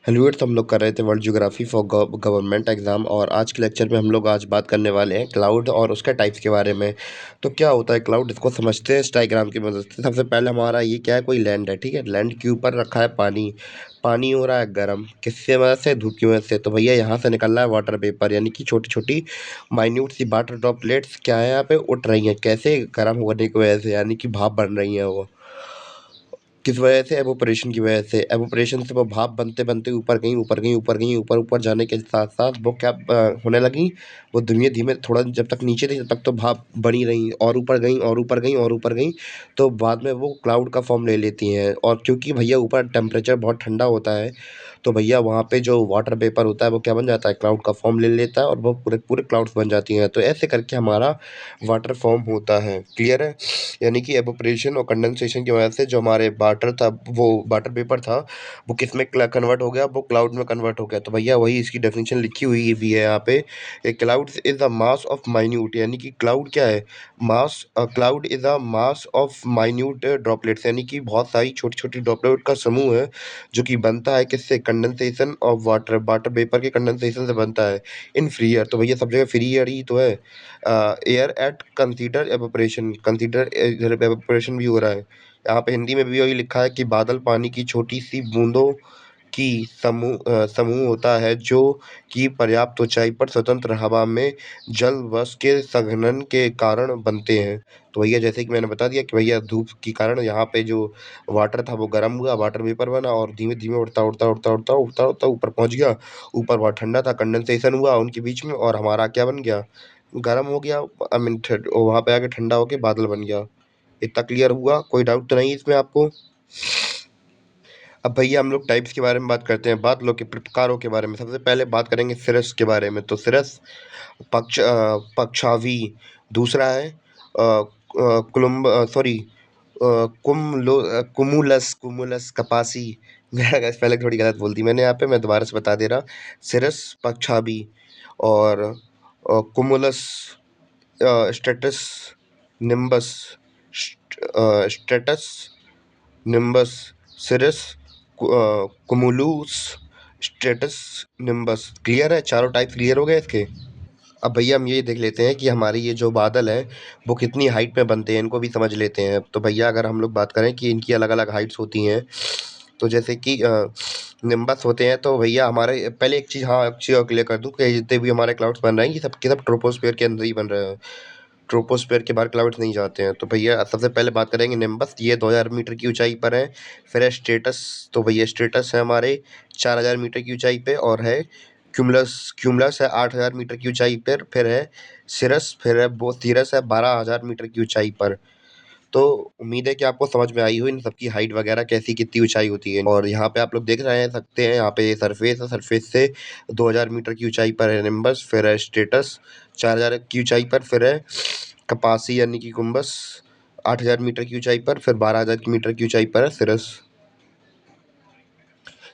हेलुएट्स हम लोग कर रहे थे world geography for government exam. और आज के लेक्चर में हम लोग आज बात करने वाले हैं क्लाउड और उसके टाइप्स के बारे में। तो क्या होता है क्लाउड, इसको समझते हैं इस डायग्राम की मदद से। सबसे पहले हमारा ये क्या है, कोई लैंड है, ठीक है। लैंड के ऊपर रखा है पानी। पानी हो रहा है गर्म, किससे वजह से? धूप की वजह से। तो भैया यहाँ से निकल रहा है वाटर वेपर, यानी कि छोटी छोटी माइन्यूट सी वाटर ड्रॉपलेट्स क्या है, यहाँ पे उठ रही हैं। कैसे? गर्म होने की वजह से, यानी कि भाप बन रही हैं वो। किस वजह से? एवोपरेशन की वजह से। एवोपरेशन से वो भाप बनते बनते ऊपर गई, ऊपर गई, ऊपर गई, ऊपर ऊपर जाने के साथ साथ वो क्या होने लगी, वो धीमे धीमे थोड़ा जब तक नीचे थी तब तक तो भाप बनी रही, और ऊपर गई और ऊपर गई और ऊपर गई। तो बाद में वो क्लाउड का फॉर्म ले लेती हैं। और क्योंकि भैया ऊपर टेम्परेचर बहुत ठंडा होता है, तो भैया वहाँ पे जो वाटर वेपर होता है वो क्या बन जाता है, क्लाउड का फॉर्म ले लेता है, और वो पूरे पूरे क्लाउड्स बन जाती हैं। तो ऐसे करके हमारा वाटर फॉर्म होता है। क्लियर है? यानी कि एवोपरेशन और कंडेंसेशन की वजह से जो हमारे वाटर था, वो वाटर वेपर था, वो किस में कन्वर्ट हो गया, वो क्लाउड में कन्वर्ट हो गया। तो भैया वही इसकी डेफिनेशन लिखी हुई भी है यहाँ पे। A cloud is the mass of minute, यानी कि क्लाउड क्या है? Mass. Cloud is a mass of minute droplets, यानी कि बहुत सारी छोटी छोटी ड्रॉपलेट का समूह है, जो कि बनता है किससे? Condensation of water. Water vapour के कंडेंसेशन से बनता है इन फ्री एयर। तो भैया सब जगह फ्री एयर ही तो है। Air at consider evaporation, consider evaporation भी हो रहा है। यहाँ पे हिंदी में भी वही लिखा है कि बादल पानी की छोटी सी बूंदों की समूह होता है, जो कि पर्याप्त ऊंचाई पर स्वतंत्र हवा में जल वाष्प के संघनन के कारण बनते हैं। तो भैया जैसे कि मैंने बता दिया कि भैया धूप के कारण यहाँ पे जो वाटर था वो गर्म हुआ, वाटर वेपर बना, और धीमे धीमे उड़ता उड़ता उड़ता उड़ता उड़ता उड़ता ऊपर पहुंच गया। ऊपर बहुत ठंडा था, कंडेंसेशन हुआ उनके बीच में, और हमारा क्या बन गया? गर्म हो गया। आई मीन वहाँ पे आके ठंडा होके बादल बन गया। इतना क्लियर हुआ? कोई डाउट तो नहीं इसमें आपको? अब भैया हम लोग टाइप्स के बारे में बात करते हैं, बात लो के प्रकारों के बारे में। सबसे पहले बात करेंगे सिरस के बारे में। तो सिरस पक्षावी। दूसरा है कुलुम्ब, सॉरी, कुमुलस, कुमुलस कपासी। पहले थोड़ी गलत बोल दी मैंने यहाँ पे, मैं दोबारा से बता दे रहा। सिरस पक्षावी, और कुमुलस स्टेटस निम्बस, स्टेटस निम्बस, सिरस कुमुलुस, स्टेटस निम्बस। क्लियर है? चारों टाइप क्लियर हो गए इसके। अब भैया हम ये देख लेते हैं कि हमारी ये जो बादल है वो कितनी हाइट में बनते हैं, इनको भी समझ लेते हैं। तो भैया अगर हम लोग बात करें कि इनकी अलग अलग हाइट्स होती हैं, तो जैसे कि निम्बस होते हैं, तो भैया हमारे पहले एक चीज़, हाँ, एक चीज़ और क्लियर कर दूं कि जितने भी हमारे क्लाउड्स बन रहे हैं ये सब के सब ट्रोपोस्फियर के अंदर ही बन रहे हैं। ट्रोपोस्फियर के बाहर क्लाउड्स नहीं जाते हैं। तो भैया सबसे पहले बात करेंगे निम्बस, ये 2000 मीटर की ऊंचाई पर है। फिर है स्टेटस, तो भैया स्टेटस है हमारे 4000 मीटर की ऊंचाई पे। और है क्यूमुलस, क्यूमुलस है 8000 मीटर की ऊंचाई पर। फिर है सिरस, फिर है वो सीरस है 12000 मीटर की ऊंचाई पर। तो उम्मीद है कि आपको समझ में आई हो इन सबकी हाइट वगैरह कैसी कितनी ऊंचाई होती है। और यहाँ पे आप लोग देख रहे हैं सकते हैं, यहाँ पे सरफेस है, सरफेस से 2000 मीटर की ऊंचाई पर है निम्बस। फिर है स्टेटस 4000 की ऊंचाई पर। फिर है कपासी यानी कि कुंभस 8000 मीटर की ऊंचाई पर। फिर 12000 मीटर की ऊंचाई पर है सिरस।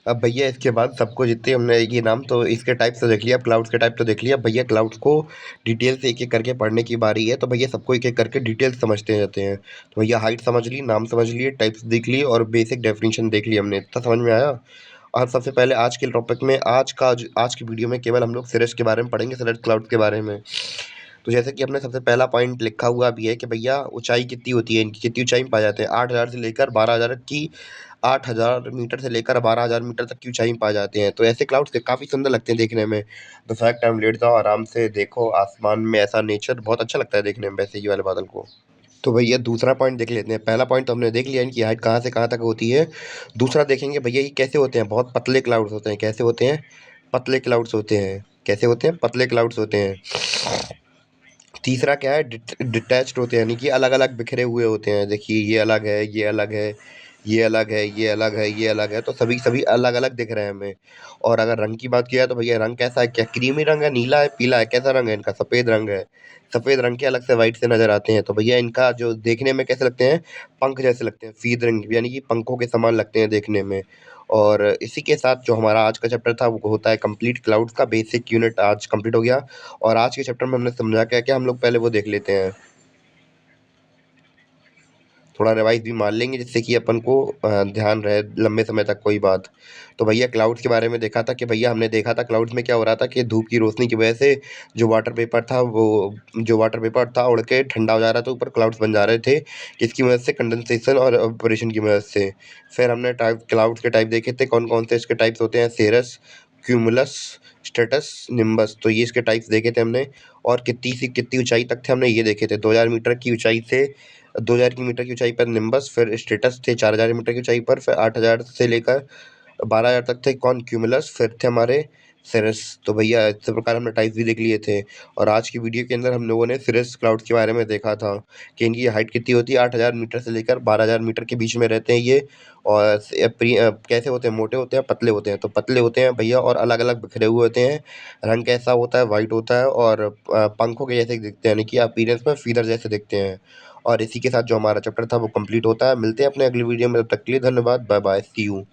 अब भैया इसके बाद सबको जितने हमने एक ही नाम, तो इसके टाइप तो देख लिया, क्लाउड्स के टाइप तो देख लिया। भैया क्लाउड्स को डिटेल से एक एक करके पढ़ने की बारी है। तो भैया सबको एक एक करके डिटेल समझते जाते हैं। तो भैया हाइट समझ ली, नाम समझ लिए, टाइप्स देख लिए, और बेसिक डेफिनेशन देख ली हमने। इतना समझ में आया? और सबसे पहले आज के टॉपिक में, आज की वीडियो में केवल हम लोग सिरस के बारे में पढ़ेंगे, सिरस क्लाउड के बारे में। तो जैसे कि हमने सबसे पहला पॉइंट लिखा हुआ भी है कि भैया ऊंचाई कितनी होती है, इनकी कितनी ऊंचाई में पाए जाते हैं? 8000 से लेकर 12000 की, 8000 मीटर से लेकर 12000 मीटर तक की ऊंचाई में पाए जाते हैं। तो ऐसे क्लाउड्स काफ़ी सुंदर लगते हैं देखने में। द फैक्ट टाइम लेट जाओ, आराम से देखो आसमान में, ऐसा नेचर बहुत अच्छा लगता है देखने में वैसे ही वाले बादल को। तो भैया दूसरा पॉइंट देख लेते हैं। पहला पॉइंट तो हमने देख लिया इनकी हाइट कहाँ से कहाँ तक होती है। दूसरा देखेंगे भैया ये कैसे होते हैं, बहुत पतले क्लाउड्स होते हैं। कैसे होते हैं? पतले क्लाउड्स होते हैं। कैसे होते हैं? पतले क्लाउड्स होते हैं। तीसरा क्या है? डिटैच्ड होते हैं, यानी कि अलग अलग बिखरे हुए होते हैं। देखिए ये अलग है, ये अलग है, ये अलग है, ये अलग है, ये अलग है, तो सभी सभी अलग अलग दिख रहे हैं हमें। और अगर रंग की बात किया तो भैया रंग कैसा है? क्या क्रीमी रंग है, नीला है, पीला है? कैसा रंग है इनका? सफ़ेद रंग है। सफ़ेद रंग के अलग से वाइट से नज़र आते हैं। तो भैया इनका जो देखने में कैसे लगते हैं? पंख जैसे लगते हैं, फीद रंग, यानी कि पंखों के समान लगते हैं देखने में। और इसी के साथ जो हमारा आज का चैप्टर था वो होता है कंप्लीट क्लाउड्स का बेसिक यूनिट, आज कंप्लीट हो गया। और आज के चैप्टर में हमने समझा क्या क्या, हम लोग पहले वो देख लेते हैं। थोड़ा रिवाइज़ भी मार लेंगे जिससे कि अपन को ध्यान रहे लंबे समय तक कोई बात। तो भैया क्लाउड्स के बारे में देखा था कि भैया हमने देखा था क्लाउड्स में क्या हो रहा था कि धूप की रोशनी की वजह से जो वाटर वेपर था उड़ के ठंडा हो जा रहा था, ऊपर क्लाउड्स बन जा रहे थे, किसकी मदद से कंडेंसेशन और इवेपोरेशन की मदद से। फिर हमने क्लाउड्स के टाइप देखे थे, कौन-कौन से इसके टाइप्स होते हैं, सेरस, क्यूमुलस, स्ट्रेटस, निम्बस, तो ये इसके टाइप्स देखे थे हमने। और कितनी ऊँचाई तक थे हमने ये देखे थे, 2000 मीटर की ऊँचाई से 2000 की मीटर की ऊँचाई पर निम्बस, फिर स्ट्रेटस थे 4000 मीटर की ऊँचाई पर, फिर 8000 से लेकर 12,000 तक थे कौन क्यूमुलस, फिर थे हमारे सिरस। तो भैया इस प्रकार हमने टाइप्स भी देख लिए थे। और आज की वीडियो के अंदर हम लोगों ने सिरस क्लाउड्स के बारे में देखा था कि इनकी हाइट कितनी होती है, 8,000 मीटर से लेकर 12,000 मीटर के बीच में रहते हैं ये। और कैसे होते हैं, मोटे होते हैं, पतले होते हैं? तो पतले होते हैं भैया और अलग-अलग बिखरे हुए होते हैं। रंग कैसा होता है? व्हाइट होता है और पंखों के जैसे दिखते हैं, यानी कि अपीयरेंस में फीदर जैसे दिखते हैं। और इसी के साथ जो हमारा चैप्टर था वो कंप्लीट होता है। मिलते हैं अपने अगली वीडियो में, तब तक के लिए धन्यवाद। Bye bye, see you.